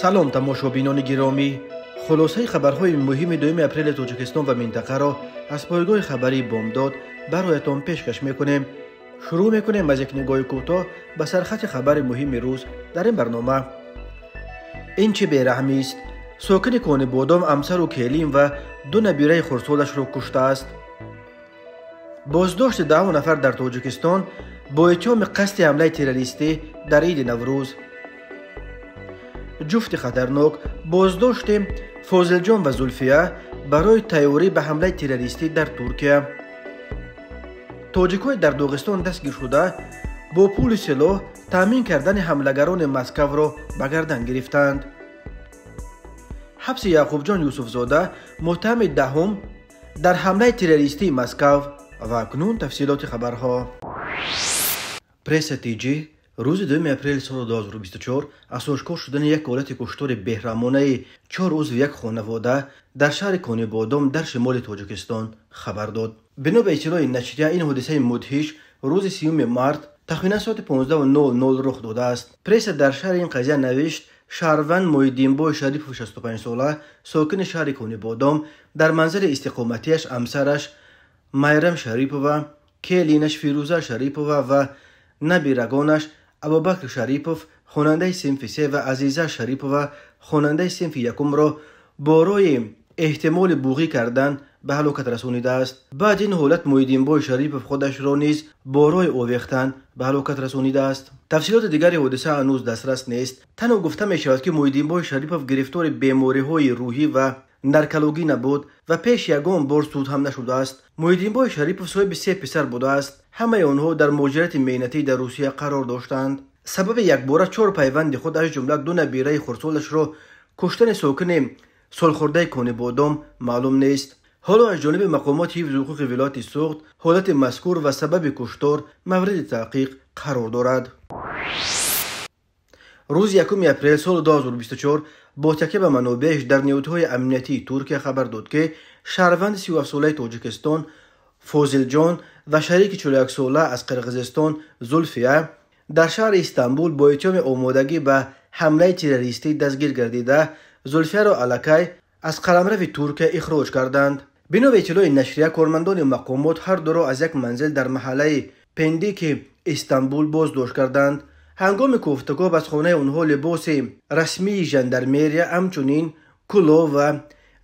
سلام تماشابینان گرامی، خلاصه خبرهای مهم 2 اپریل تاجیکستان و منطقه را از پایگاه خبری بامداد برایتان پیشکش میکنیم. شروع میکنیم از یک نگاه کوتاه به سرخط خبر مهم روز در این برنامه. این چه بیرحمی است! ساکن کان بادام امسر و کلیم و 2 نبیره خردسالش را کشته است. بازداشت 10 نفر در تاجیکستان با اتهام قصد حمله تروریستی در عید نوروز. جفت خطرناک بازداشت فاضل جان و زلفیه برای تیاری به حمله تروریستی در ترکیه. تاجیک‌های در داغستان دستگیر شده با پول سلاح تامین کردن حملگران مسکو را به گردن گرفتند. حبس یعقوب جان یوسف زاده متهم دهم در حمله تروریستی مسکو. و اکنون تفصیلات خبرها. پرس تیجی روز 2 اپریل سال 2024 از آشکار شدن یک حالت کشتار بهرمانه 4 عضو یک خانواده در شهر کان بادام در شمال تاجیکستان خبر داد. بنا به اطلاع نشریه این حادثه مدهش روز 30 مارس تقریبا ساعت 15:00 رخ داده است. پرس در شهر این قضیه نوشت شهروند محیدین‌بای شریف 65 ساله ساکن شهر کان بادام در منزل استقامتیش همسرش میرم شریپووا، کلینش فیروزه شریپووا و نبیرگانش ابوبکر شریپوف خواننده صنف 3 و عزیزه شریپووا خواننده صنف 1 را برای احتمال بوغی کردن به هلاکت رسانیده است. بعد این حالت محیدین‌بای شریپوف خودش را نیز برای آویختن به هلاکت رسانیده است. تفصیلات دیگری حادثه هنوز دسترس نیست. تنها گفته می شود که محیدین‌بای شریپوف گرفتار بیماری‌های روحی و نرکولوژی نبود و پیش یگان بار سود هم نشده است. محیدین‌بای شریپوف صاحب 3 پسر بوده است. همه آنها در مهاجرت مهنتی در روسیه قرار داشتند. سبب یکباره 4 پیوند خود از جمله 2 نبیره خردسالش را کشتن ساکن سالخورده کان بادام معلوم نیست. حالا از جانب مقامات حفظ حقوق ولایت سوخت حالت مذکور و سبب کشتار مورد تحقیق قرار دارد. روز 1 اپریل سال 2024 با تکیه به منابعش در نیروهای امنیتی ترکیه خبر داد که شهروند 37 ساله تاجیکستان فاضل جان و شریک 41 ساله از قرقیزستان زلفیه در شهر استانبول با اتهام آمادگی به حمله تروریستی دستگیر گردیده زلفیه را الکی از قلمرو ترکیه اخراج کردند. بنا به اطلاع نشریه کارمندان مقامات هر دو را از یک منزل در محله پندیک استانبول بازداشت کردند. هنگام گفتگو از خانه آنها لباس رسمی ژاندارمری همچنین کلاه و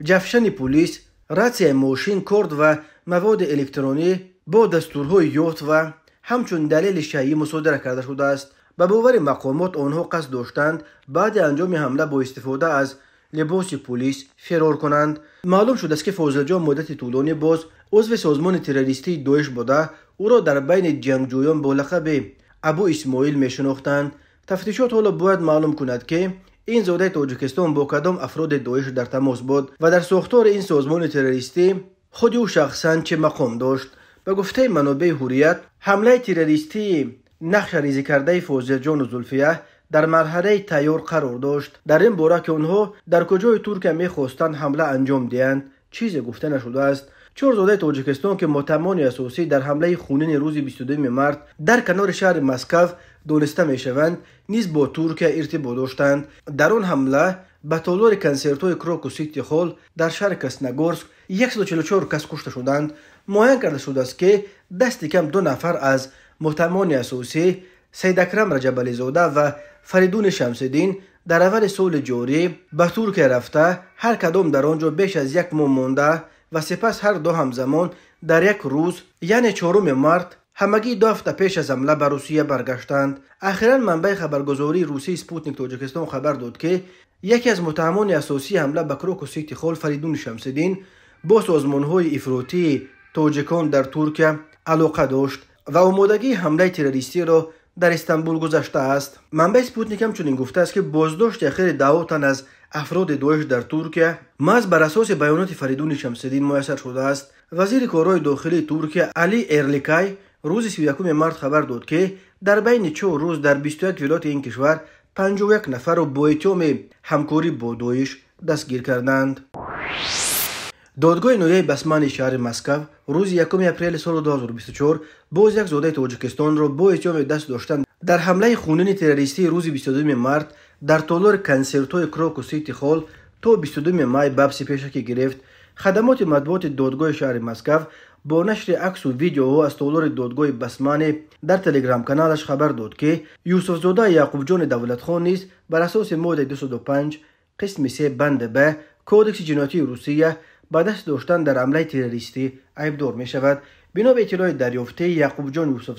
جفشن پلیس، رادیو ماشین، کارت و مواد الکترونی با دستورهای یافت و همچون دلیل شیعی مصادره کرده شده است. به باور مقامات آنها قصد داشتند بعد انجام حمله با استفاده از لباس پلیس فرار کنند. معلوم شده است که فاضل جان مدت طولانی باز عضو سازمان تروریستی داعش بوده. او را در بین جنگجویان با لقب ابو اسماعیل میشناختند. تفتیشات حالا باید معلوم کند که این زاده تاجیکستان با کدام افراد داعش در تماس بود و در ساختار این سازمان تروریستی خود او شخصا چه مقام داشت. به گفته منابع حریت حمله تروریستی نقش ریزی کرده فاضل جان و زلفیه در مرحله تیار قرار داشت. در این باره که آنها در کجای ترکیه میخواستند حمله انجام دهند چیزی گفته نشده است. 4 زاده تاجیکستان که متهمان اساسی در حمله خونین روز 22 مارس در کنار شهر مسکو دانسته میشوند نیز با ترکیه ارتباط داشتند. در آن حمله به تالار کنسرت‌های کراکو سیتی هال در شهر کراسنogorsk 144 کس کشته شدند. معین کرده شده است که دست کم 2 نفر از متهمان اساسی سید اکرم رجب علی زاده و فریدون شمس‌الدین در اول سال جاری به ترکیه رفته هر کدام در آنجا بیش از 1 ماه مانده و سپس هر دو همزمان در یک روز یعنی 4 مارس همگی 2 هفته پیش از حمله به روسیه برگشتند. اخیراً منبع خبرگزاری روسی سپوتنیک تاجیکستان خبر داد که یکی از متهمان اساسی حمله به کراکو سیتی هال فریدون شمس‌الدین با سازمان‌های افراطی تاجیکان در ترکیه علاقه داشت و آمادگی حمله تروریستی را در استانبول گذاشته است. منبع سپوتنیک همچنین گفته است که بازداشت اخیر 10 تن از افراد داعش در ترکیه محض بر اساس بیانات فریدون شمس‌الدین میسر شده است. وزیر کارهای داخلی ترکیه علی ارلیکای روز 31 مارس خبر داد که در بین 4 روز در 21 ولایت این کشور 51 نفر را با اتهام همکاری با داعش دستگیر کردند. دادگاه نهایی بسمانی شهر مسکو روز 1 اپریل سال 2024 باز یک زاده تاجیکستان را با اتهام دست داشتن در حمله خونین تروریستی روز 22 مارس در طولور کنسرتوی کروکو سیتی خول تو 22 مای بابسی پیشکی گرفت. خدمات مطبوعات دادگاه شهر مسکو با نشر عکس و ویدیو از طولور دادگاه بسمانه در تلگرام کانالش خبر داد که یوسف زاده یعقوب جان دولتخان نیز بر اساس ماده 205 قسم 3 بند به کودکس جنایتی روسیه با دست داشتن در حمله تروریستی عیبدار می شود. بنا به اطلاع دریافته یعقوب جان یوسف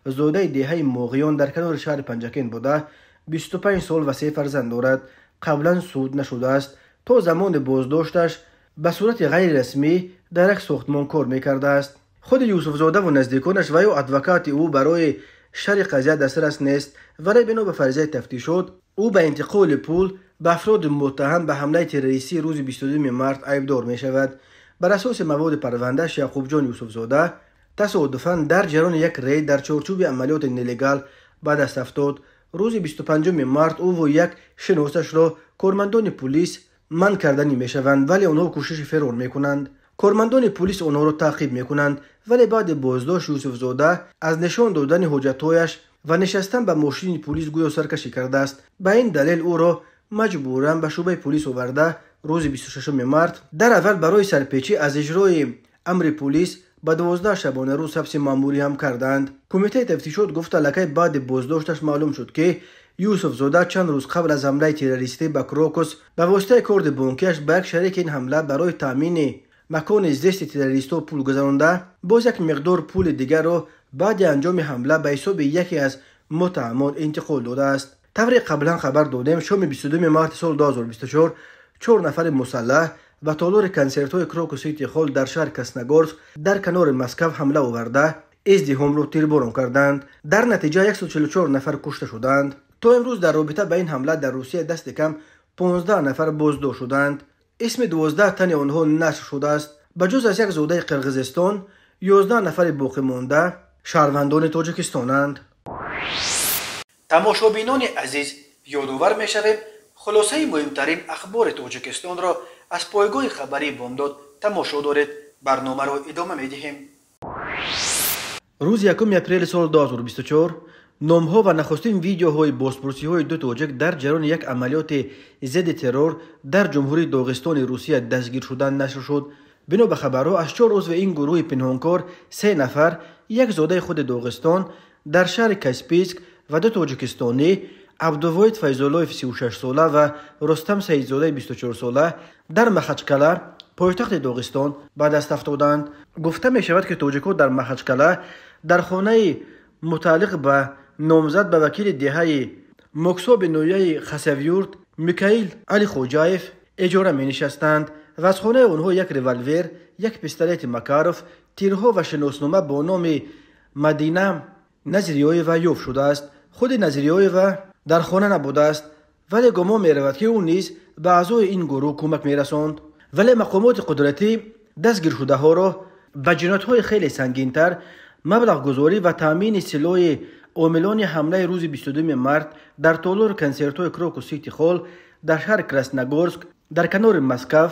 زاده دهه موقعیان در کنار شهر پنجکین بوده. 25 سال و 3 فرزند دارد. قبلا سود نشده است. تا زمان بازداشتش به صورت غیر رسمی در یک ساختمان کار میکرده است. خود یوسف زاده و نزدیکانش و یا ادوکات او برای شرح قضیه دسترس نیست، ولی بنا به فرضیه تفتیشات او به انتقال پول به افراد متهم به حمله تروریستی روز 22 مارس عیبدار می شود. بر اساس مواد پروندهش یعقوب جان یوسف زاده تصادفاً در جریان یک رید در چارچوب عملیات نلگال به دست افتاد. روز 25 مارس او و یک شناسش را کارمندان پلیس منع کردنی می شوند، ولی آنها کوشش فرار می کنند. کارمندان پلیس آنها را تعقیب می کنند، ولی بعد بازداشت یوسف زاده از نشان دادن حجتهایش و نشستن به ماشین پلیس گویا سرکشی کرده است. به این دلیل او را مجبوراً به شعبه پلیس آورده. روز 26 مارس در اول برای سرپیچی از اجرای امر پلیس به 12 شبانه روز حبس مأموری هم کردند. کمیته تفتیشات گفته لکه بعد بازداشتش معلوم شد که یوسف زاده چند روز قبل از حمله تروریستی به کروکوس به واسطه کارد بانکیش به یک شریک این حمله برای تامین مکان زیست تروریستا پول گذرانده، باز یک مقدار پول دیگر را بعد انجام حمله به حساب یکی از متهمان انتقال داده است. طوری قبلا خبر دادیم شام 22 مارس سال 2024 4 نفر مسلح و طولور کنسرتوی کروکو سیتی خول در شهر کراسنogorsk در کنار مسکو حمله آورده ازدحام را تیرباران کردند. در نتیجه 144 نفر کشته شدند. تا امروز در رابطه با این حمله در روسیه دست کم 15 نفر بازداشت شدند. اسم 12 تن آنها نشر شده است. بجز از یک زاده قرقیزستان 11 نفر باقی مانده شهروندان تاجیکستانند. تماشابینان عزیز، یادآور می‌شویم خلاصه مهمترین اخبار تاجیکستان را از پایگاه خبری بامداد تماشا دارید. برنامه را ادامه می‌دهیم. روز 1 اپریل سال 2024 نام‌ها و نخستین ویدیوهای بازپرسی‌های دو تاجیک در جریان یک عملیات ضد ترور در جمهوری داغستان روسیه دستگیر شدن نشر شد. بنا به خبرها از 4 عضو این گروه پنهانکار 3 نفر، یک زاده خود داغستان در شهر کاسپیسک و 2 تاجیکستانی عبدالواحد فیض‌اللهیف 36 ساله و رستم سیدزاده 24 ساله در مخچکله پایتخت داغستان به دست افتادند. گفته می شود که تاجیک‌ها در مخچکله در خانه متعلق به نامزد به وکیل دهه مکساب نویه خسویورد میکائیل علی خوجایف اجاره می نشستند و از خانه آنها یک ریوالور، یک پیستولت مکاروف، تیرها و شناسنامه با نام مدینه نظریایووا یافت شده است. خود نظریایووا در خانه نبوده است، ولی گمان می رود که او نیز به اعضای این گروه کمک می رساند. ولی مقامات قدرتی دستگیر شده ها را به جنایت‌های خیلی سنگین‌تر، مبلغ گذاری و تامین سلاح عاملان حمله روز 22 مارس در طولور کنسرتوی کروکو سیتی خول در شهر کراسنogorsk در کنار مسکو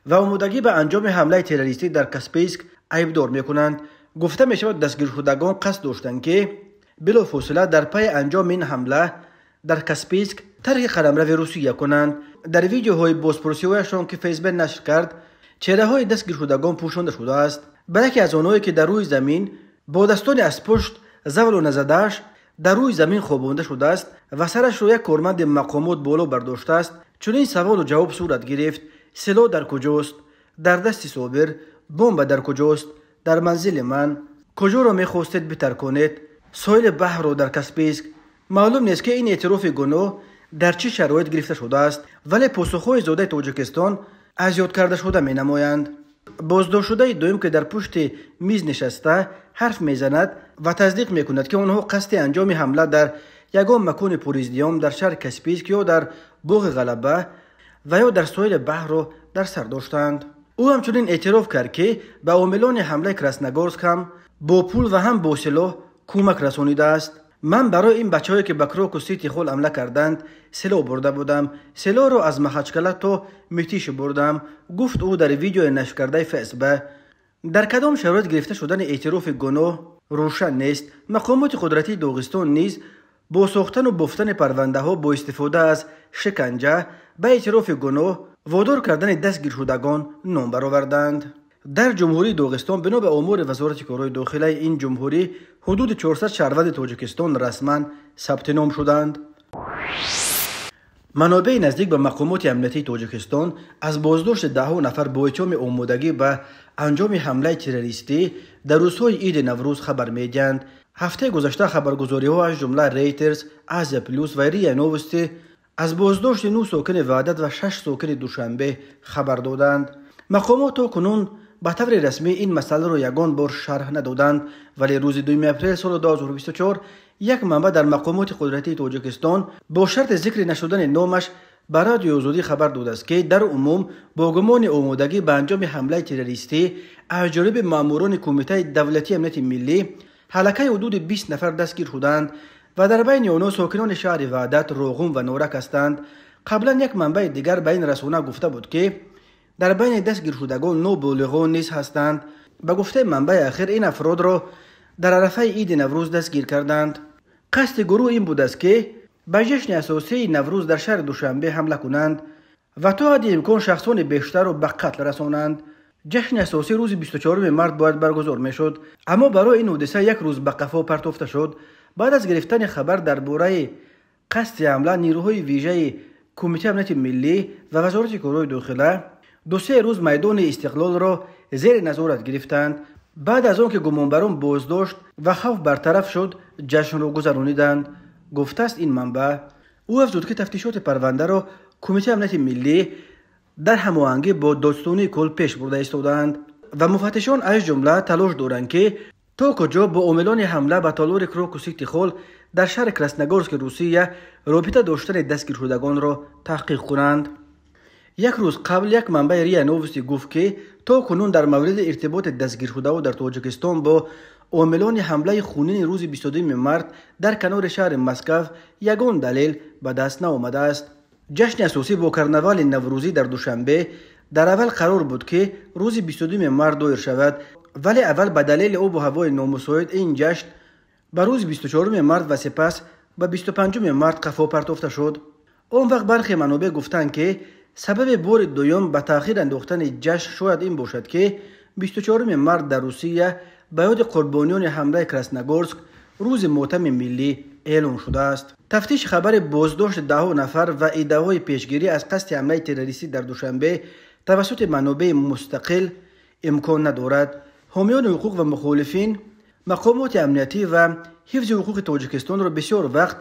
و آمادگی به انجام حمله تروریستی در کاسپیسک عیبدار می‌کنند. گفته می‌شود دستگیر شدگان قصد داشتند که بلافاصله در پی انجام این حمله در کاسپیسک طرح قلمرو روسیه کنند. در ویدیوهای بازپرسی‌هایشان که فیسبوک نشر کرد، چهره‌های دستگیر شدگان پوشانده شده است. برای یکی از آنهایی که در روی زمین با دستان از پشت زول نزده‌اش در روی زمین خوابانده شده است و سرش را یک کارمند مقامات بالا برداشته است. چون این سوال و جواب صورت گرفت: سلاح در کجاست؟ در دست صابر؟ بمب در کجاست؟ در منزل من. کجا را می‌خواستید بترکانید؟ ساحل بحر را در کاسپیسک. معلوم نیست که این اعتراف گناه در چه شرایط گرفته شده است، ولی پاسخ‌های زاده تاجیکستان از یاد کرده شده می‌نمایند. بازداشت شده دوم که در پشت میز نشسته حرف میزند و تصدیق میکند که آنها قصد انجام حمله در یگان مکان پرازدحام در شهر کاسپیسک یا در باغ غلبه و یا در ساحل بحر را در سر داشتند. او همچنین اعتراف کرد که به عاملان حمله کراسنogorsk هم با پول و هم با سلاح کمک رسانیده است. من برای این بچه‌هایی که به کروکو سیتی خول حمله کردند سلاح برده بودم. سلاح را از مخچکله تا میتیش بردم، گفت او در ویدیو نشر کرده فیسبوک. در کدام شرایط گرفته شدن اعتراف گناه روشن نیست. مقامات قدرتی داغستان نیز با ساختن و بفتن پرونده ها با استفاده از شکنجه به اعتراف گناه وادار کردن دستگیر شدگان نام برآوردند. در جمهوری داغستان بنا به آمار وزارت کارهای داخلی این جمهوری حدود 400 شهروند تاجیکستان رسما ثبت نام شدند. منابع نزدیک به مقامات امنیتی تاجیکستان از بازداشت دهها نفر با اتهام آمادگی به انجام حمله تروریستی در روزهای عید نوروز خبر می‌دهند. هفته گذشته خبرگزاری‌ها از جمله ریترز، آزیا پلوس و ریا نووستی از بازداشت 9 ساکن وحدت و 6 ساکن دوشنبه خبر دادند. مقامات تا کنون به طور رسمی این مسئله را یگان بار شرح ندادند، ولی روز 2 اپریل سال 2024 یک منبع در مقامات قدرتی تاجیکستان با شرط ذکر نشدن نامش به رادیو آزادی خبر داده است که در عموم با گمان آمادگی به انجام حمله تروریستی از جانب ماموران کمیته دولتی امنیت ملی حلقه حدود 20 نفر دستگیر شدند و در بین آنها ساکنان شهر وحدت، راغون و نورک هستند. قبلا یک منبع دیگر به این رسانه گفته بود که در بین دستگیر شدگان نوبالغان نیز هستند. به گفته منبع اخیر این افراد را در عرفه عید نوروز دستگیر کردند. قصد گروه این بود است که به جشن اساسی نوروز در شهر دوشنبه حمله کنند و تا حد امکان شخصان بیشتر را به قتل رسانند. جشن اساسی روز 24 مارس باید برگزار میشد، اما برای این حادثه یک روز به قفا پرتافته شد. بعد از گرفتن خبر درباره قصد حمله، نیروهای ویژه کمیته امنیت ملی و وزارت کارهای داخلی 2-3 روز میدان استقلال را زیر نظارت گرفتند. بعد از آن که گمانبران بازداشت و خوف برطرف شد، جشن را گذرانیدند، گفته است این منبع. او افزود که تفتیشات پرونده را کمیته امنیت ملی در هماهنگی با دادستانی کل پیش برده ایستادند و مفتشان از جمله تلاش دارند که تا کجا با عاملان حمله به تالار کراکوسیک تخول در شهر کراسنگورسک روسیه رابطه داشتن دستگیر شدگان را تحقیق کنند. یک روز قبل یک منبع ریا نووستی گفت که تا کنون در مورد ارتباط دستگیر شده در تاجیکستان با عاملان حمله خونین روز 22 مارس در کنار شهر مسکو یگان دلیل به دست نآمده است. جشن اساسی با کرنوال نوروزی در دوشنبه در اول قرار بود که روز 22 مارس دایر شود، ولی اول به دلیل آب و هوای نامساعد این جشن به روز 24 مارس و سپس به 25 مارس قفا پرتافته شد. اون وقت برخی منابع گفتند که سبب بار دوم به تأخیر انداختن جشن شاید این باشد که 24 مارس در روسیه به یاد قربانیان حمله کراسنگورسک روز ماتم ملی اعلام شده است. تفتیش خبر بازداشت 10 نفر و ادعای پیشگیری از قصد حمله تروریستی در دوشنبه توسط منابع مستقل امکان ندارد. حامیان حقوق و مخالفین مقامات امنیتی و حفظ حقوق تاجیکستان را بسیار وقت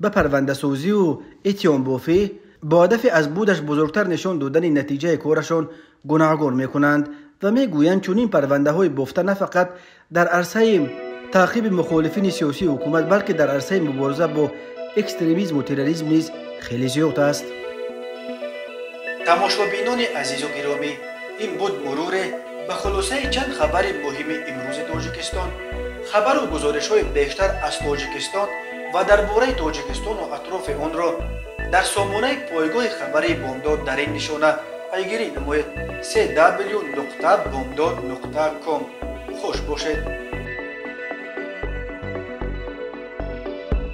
به پرونده سازی و اتهام بافی با هدف از بودش بزرگتر نشان دادن نتیجه کارشان گناهکار میکنند و میگویند چون این پرونده های بافته نه فقط در عرصه تعقیب مخالفین سیاسی حکومت بلکه در عرصه مبارزه با اکستریمیسم و تروریسم نیز خیلی زیاد است. تماشابینان عزیز و گرامی، این بود مرور به خلاصه چند خبر مهم امروز تاجیکستان. خبر و گزارش های بیشتر از تاجیکستان و درباره تاجیکستان و اطراف آن را در سامانه پایگاه خبری بامداد در این نشانه پیگیری نمایید: www.bomdad.com. خوش باشید.